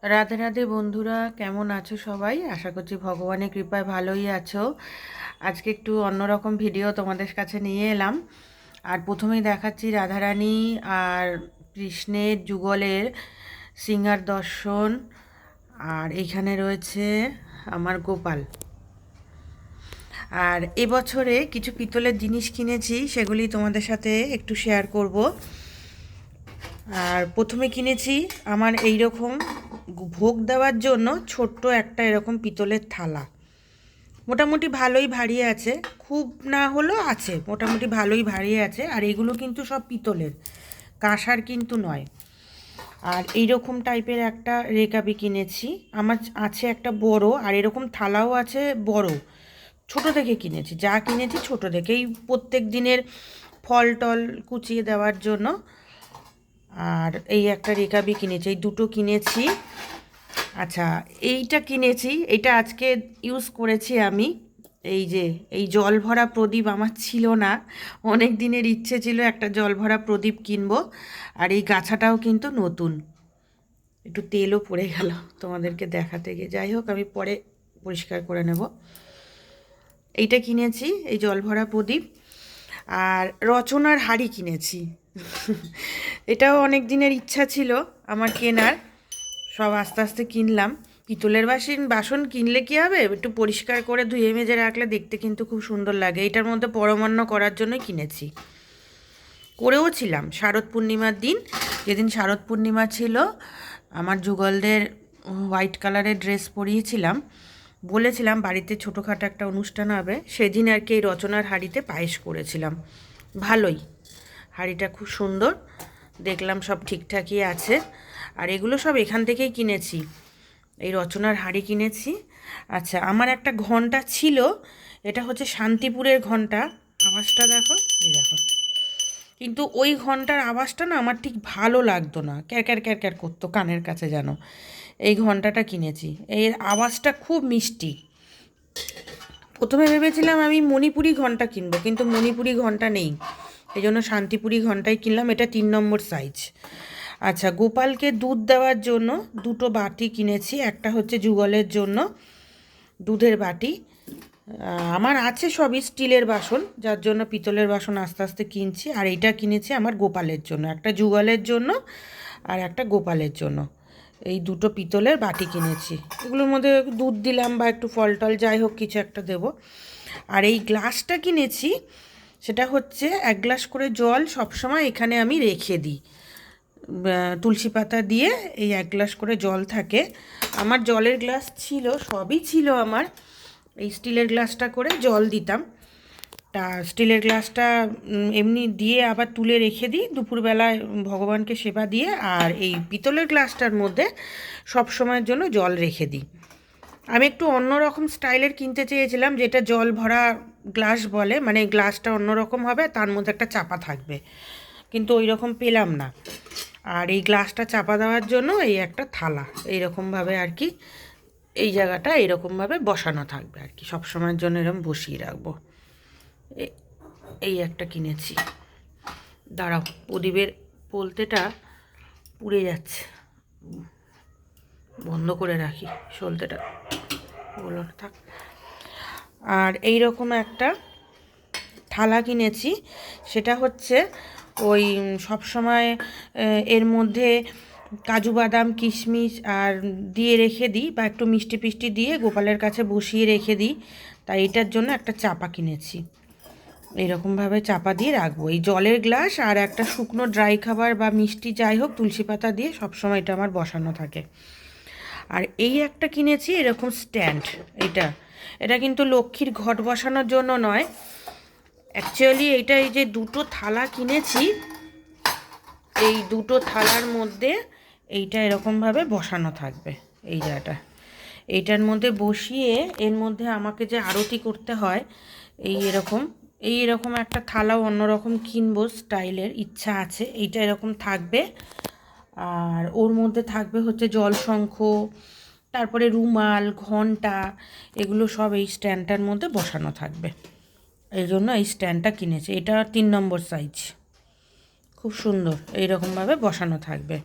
রাধে রাধে বন্ধুরা, কেমন আছো সবাই? আশা করছি ভগবানের কৃপায় ভালোই আছো। আজকে একটু অন্যরকম ভিডিও তোমাদের কাছে নিয়ে এলাম। আর প্রথমেই দেখাচ্ছি রাধারানী আর কৃষ্ণের যুগলের সিঙ্গার দর্শন। আর এইখানে রয়েছে আমার গোপাল। আর এবছরে কিছু পিতলের জিনিস কিনেছি, সেগুলি তোমাদের সাথে একটু শেয়ার করব। আর প্রথমে কিনেছি আমার এই রকম ভোগ দেওয়ার জন্য ছোট্ট একটা এরকম পিতলের থালা। মোটামুটি ভালোই ভারী আছে, খুব না হলেও আছে, মোটামুটি ভালোই ভারী আছে। আর এগুলো কিন্তু সব পিতলের, কাঁসার কিন্তু নয়। আর এই রকম টাইপের একটা রেকাবি কিনেছি। আমার আছে একটা বড়, আর এরকম থালাও আছে বড়। ছোট থেকে কিনেছি, যা কিনেছি ছোট থেকে, এই প্রত্যেক দিনের ফল টল কুচিয়ে দেওয়ার জন্য। আর এই একটা রেকাবি কিনেছি, এই দুটো কিনেছি। আচ্ছা, এইটা কিনেছি, এটা আজকে ইউজ করেছি আমি। এই যে এই জল ভরা প্রদীপ আমার ছিল না, অনেক দিনের ইচ্ছে ছিল একটা জল ভরা প্রদীপ কিনবো। আর এই গাছাটাও কিন্তু নতুন, একটু তেলও পড়ে গেল তোমাদেরকে দেখাতে গিয়ে, যাই হোক আমি পরে পরিষ্কার করে নেব। এইটা কিনেছি, এই জল ভরা প্রদীপ। আর রচনার হাঁড়ি কিনেছি। এটাও অনেক দিনের ইচ্ছা ছিল আমার কেনার, সব আস্তে আস্তে কিনলাম। পিতলের বাসন কিনলে কী হবে, একটু পরিষ্কার করে ধুয়ে মেজে রাখলে দেখতে কিন্তু খুব সুন্দর লাগে। এটার মধ্যে পরমান্ন করার জন্যই কিনেছি, করেও ছিলাম শারদ পূর্ণিমার দিন। যেদিন শারদ পূর্ণিমা ছিল, আমার যুগলদের হোয়াইট কালারের ড্রেস পরিয়েছিলাম, বলেছিলাম বাড়িতে ছোটোখাটো একটা অনুষ্ঠান হবে, সেদিন আর কি এই রচনার হাঁড়িতে পায়েস করেছিলাম। ভালোই, হাঁড়িটা খুব সুন্দর, দেখলাম সব ঠিকঠাকই আছে। আর এগুলো সব এখান থেকেই কিনেছি, এই রচনার হাঁড়ি কিনেছি। আচ্ছা, আমার একটা ঘন্টা ছিল, এটা হচ্ছে শান্তিপুরের ঘন্টা। আওয়াজটা দেখো, এই দেখো। কিন্তু ওই ঘন্টার আওয়াজটা না আমার ঠিক ভালো লাগতো না, ক্যারক্যার ক্যারক্যার করতো কানের কাছে যেন। এই ঘন্টাটা কিনেছি, এর আওয়াজটা খুব মিষ্টি। প্রথমে ভেবেছিলাম আমি মণিপুরি ঘন্টা কিনবো, কিন্তু মণিপুরি ঘন্টা নেই, এই জন্য শান্তিপুরি ঘন্টাই কিনলাম। এটা 3 নম্বর সাইজ। আচ্ছা, গোপালকে দুধ দেওয়ার জন্য দুটো বাটি কিনেছি। একটা হচ্ছে যুগলের জন্য দুধের বাটি। আমার আছে সবই স্টিলের বাসন, যার জন্য পিতলের বাসন আস্তে আস্তে কিনছি। আর এইটা কিনেছি আমার গোপালের জন্য, একটা যুগলের জন্য আর একটা গোপালের জন্য। এই দুটো পিতলের বাটি কিনেছি, এগুলোর মধ্যে দুধ দিলাম বা একটু ফল টল যাই হোক কিছু একটা দেবো। আর এই গ্লাসটা কিনেছি, সেটা হচ্ছে 1 গ্লাস করে জল সবসময় এখানে আমি রেখে দিই, তুলসী পাতা দিয়ে। এই 1 গ্লাস করে জল থাকে। আমার জলের গ্লাস ছিল, সবই ছিল আমার। এই স্টিলের গ্লাসটা করে জল দিতাম। তা স্টিলের গ্লাসটা এমনি দিয়ে আবার তুলে রেখে দিই দুপুরবেলায় ভগবানকে সেবা দিয়ে। আর এই পিতলের গ্লাসটার মধ্যে সব সময়ের জন্য জল রেখে দিই। আমি একটু অন্যরকম স্টাইলের কিনতে চেয়েছিলাম, যেটা জল ভরা গ্লাস বলে, মানে গ্লাসটা অন্যরকম হবে, তার মধ্যে একটা চাপা থাকবে, কিন্তু ওই রকম পেলাম না। আর এই গ্লাসটা চাপা দেওয়ার জন্য এই একটা থালা এইরকমভাবে আর কি, এই জায়গাটা এরকমভাবে বসানো থাকবে আর কি, সবসময়ের জন্য এরকম বসিয়ে রাখবো। এই একটা কিনেছি। দাঁড়াও, প্রদীপের পোলতেটা পুড়ে যাচ্ছে, বন্ধ করে রাখি সলতেটা, বলো না থাক। আর এই রকম একটা থালা কিনেছি, সেটা হচ্ছে ওই সব সময় এর মধ্যে কাজু বাদাম কিশমিশ আর দিয়ে রেখে দিই, বা একটু মিষ্টি ফিষ্টি দিয়ে গোপালের কাছে বসিয়ে রেখে দিই। তাই এটার জন্য একটা চাপা কিনেছি, এইরকমভাবে চাপা দিয়ে রাখবো। এই জলের গ্লাস আর একটা শুকনো ড্রাই খাবার বা মিষ্টি যাই হোক তুলসী পাতা দিয়ে সবসময় এটা আমার বসানো থাকে। আর এই একটা কিনেছি এরকম স্ট্যান্ড, এটা এটা কিন্তু লক্ষ্মীর ঘট বসানোর জন্য নয়, অ্যাকচুয়ালি এইটা এই যে দুটো থালা কিনেছি, এই দুটো থালার মধ্যে এইটা এরকমভাবে বসানো থাকবে। এই জায়গাটা, এইটার মধ্যে বসিয়ে এর মধ্যে আমাকে যে আরতি করতে হয়, এই এরকম একটা থালাও অন্যরকম কিনবো, স্টাইলের ইচ্ছা আছে। এইটা এরকম থাকবে, আর ওর মধ্যে থাকবে হচ্ছে জলশঙ্খ, তারপরে রুমাল, ঘন্টা, এগুলো সব এই স্ট্যান্ডটার মধ্যে বসানো থাকবে। এই জন্য এই স্ট্যান্ডটা কিনেছি, এটা 3 নম্বর সাইজ, খুব সুন্দর, এইরকমভাবে বসানো থাকবে।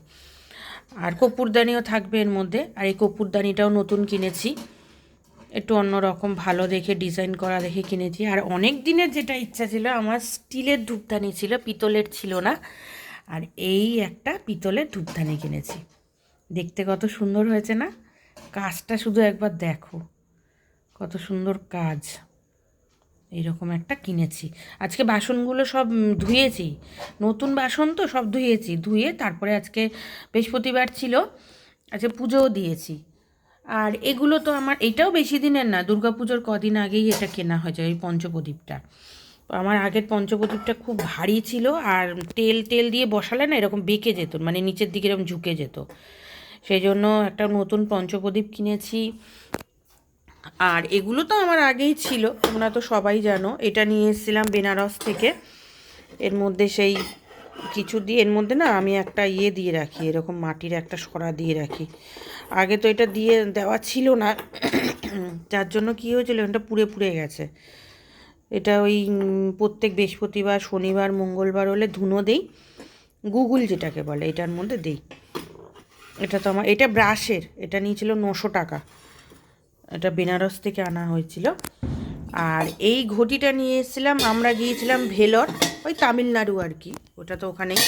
আর কপুরদানিও থাকবে এর মধ্যে। আর এই কপুরদানিটাও নতুন কিনেছি, একটু অন্যরকম ভালো দেখে ডিজাইন করা দেখে কিনেছি। আর অনেক দিনের যেটা ইচ্ছা ছিল, আমার স্টিলের ধূপদানি ছিল, পিতলের ছিল না। আর এই একটা পিতলের ধূপদানি কিনেছি। দেখতে কত সুন্দর হয়েছে না? কাজটা শুধু একবার দেখো, কত সুন্দর কাজ। এইরকম একটা কিনেছি। আজকে বাসনগুলো সব ধুয়েছি, নতুন বাসন তো সব ধুয়েছি, ধুয়ে তারপরে আজকে বৃহস্পতিবার ছিল, আজকে পুজোও দিয়েছি। আর এগুলো তো আমার, এটাও বেশি দিনের না, দুর্গাপুজোর কদিন আগেই এটা কেনা হয়েছে, ওই পঞ্চপ্রদীপটা। আমার আগের পঞ্চপ্রদীপটা খুব ভারী ছিল, আর তেল তেল দিয়ে বসালে না এরকম বেঁকে যেত, মানে নিচের দিকে এরকম ঝুঁকে যেত। সেই জন্য একটা নতুন পঞ্চপ্রদীপ কিনেছি। আর এগুলো তো আমার আগেই ছিল, তোমরা তো সবাই জানো। এটা নিয়ে এসেছিলাম বেনারস থেকে। এর মধ্যে সেই কিছু দিয়ে, এর মধ্যে না আমি একটা ইয়ে দিয়ে রাখি, এরকম মাটির একটা সরা দিয়ে রাখি। আগে তো এটা দিয়ে দেওয়া ছিল না, যার জন্য কী হয়েছিল, এটা পুড়ে পুড়ে গেছে। এটা ওই প্রত্যেক বৃহস্পতিবার, শনিবার, মঙ্গলবার হলে ধুনো দেই, গুগল যেটাকে বলে, এটার মধ্যে দেই। এটা তো আমার, এটা ব্রাশের, এটা নিয়েছিল 900 টাকা, এটা বেনারস থেকে আনা হয়েছিল। আর এই ঘটিটা নিয়ে এসেছিলাম, আমরা গিয়েছিলাম ভেলোর, ওই তামিলনাড়ু আর কি, ওটা তো ওখানেই।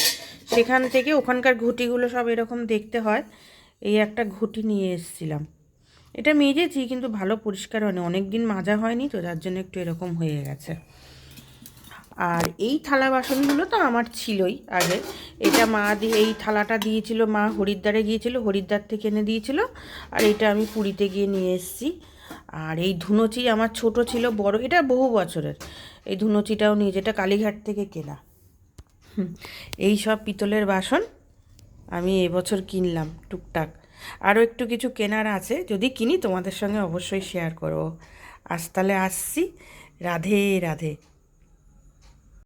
সেখান থেকে ওখানকার ঘটিগুলো সব এরকম দেখতে হয়। এই একটা ঘটি নিয়ে এসেছিলাম। এটা মেজেছি কিন্তু ভালো পরিষ্কার হয়নি, অনেক দিন মাজা হয়নি তো, যার জন্য একটু এরকম হয়ে গেছে। আর এই থালা বাসনগুলো তো আমার ছিলই আগে। এটা মা দিয়ে, এই থালাটা দিয়েছিল মা, হরিদ্বারে গিয়েছিল, হরিদ্বার থেকে এনে দিয়েছিল। আর এটা আমি পুরীতে গিয়ে নিয়ে এসেছি। আর এই ধুনোচি আমার ছোট ছিল, বড়, এটা বহু বছরের। এই ধুনোচিটাও নিয়ে, যেটা কালীঘাট থেকে কেনা। এই সব পিতলের বাসন আমি এবছর কিনলাম টুকটাক। আরও একটু কিছু কেনার আছে, যদি কিনি তোমাদের সঙ্গে অবশ্যই শেয়ার করব। আজ তাহলে আসছি, রাধে রাধে।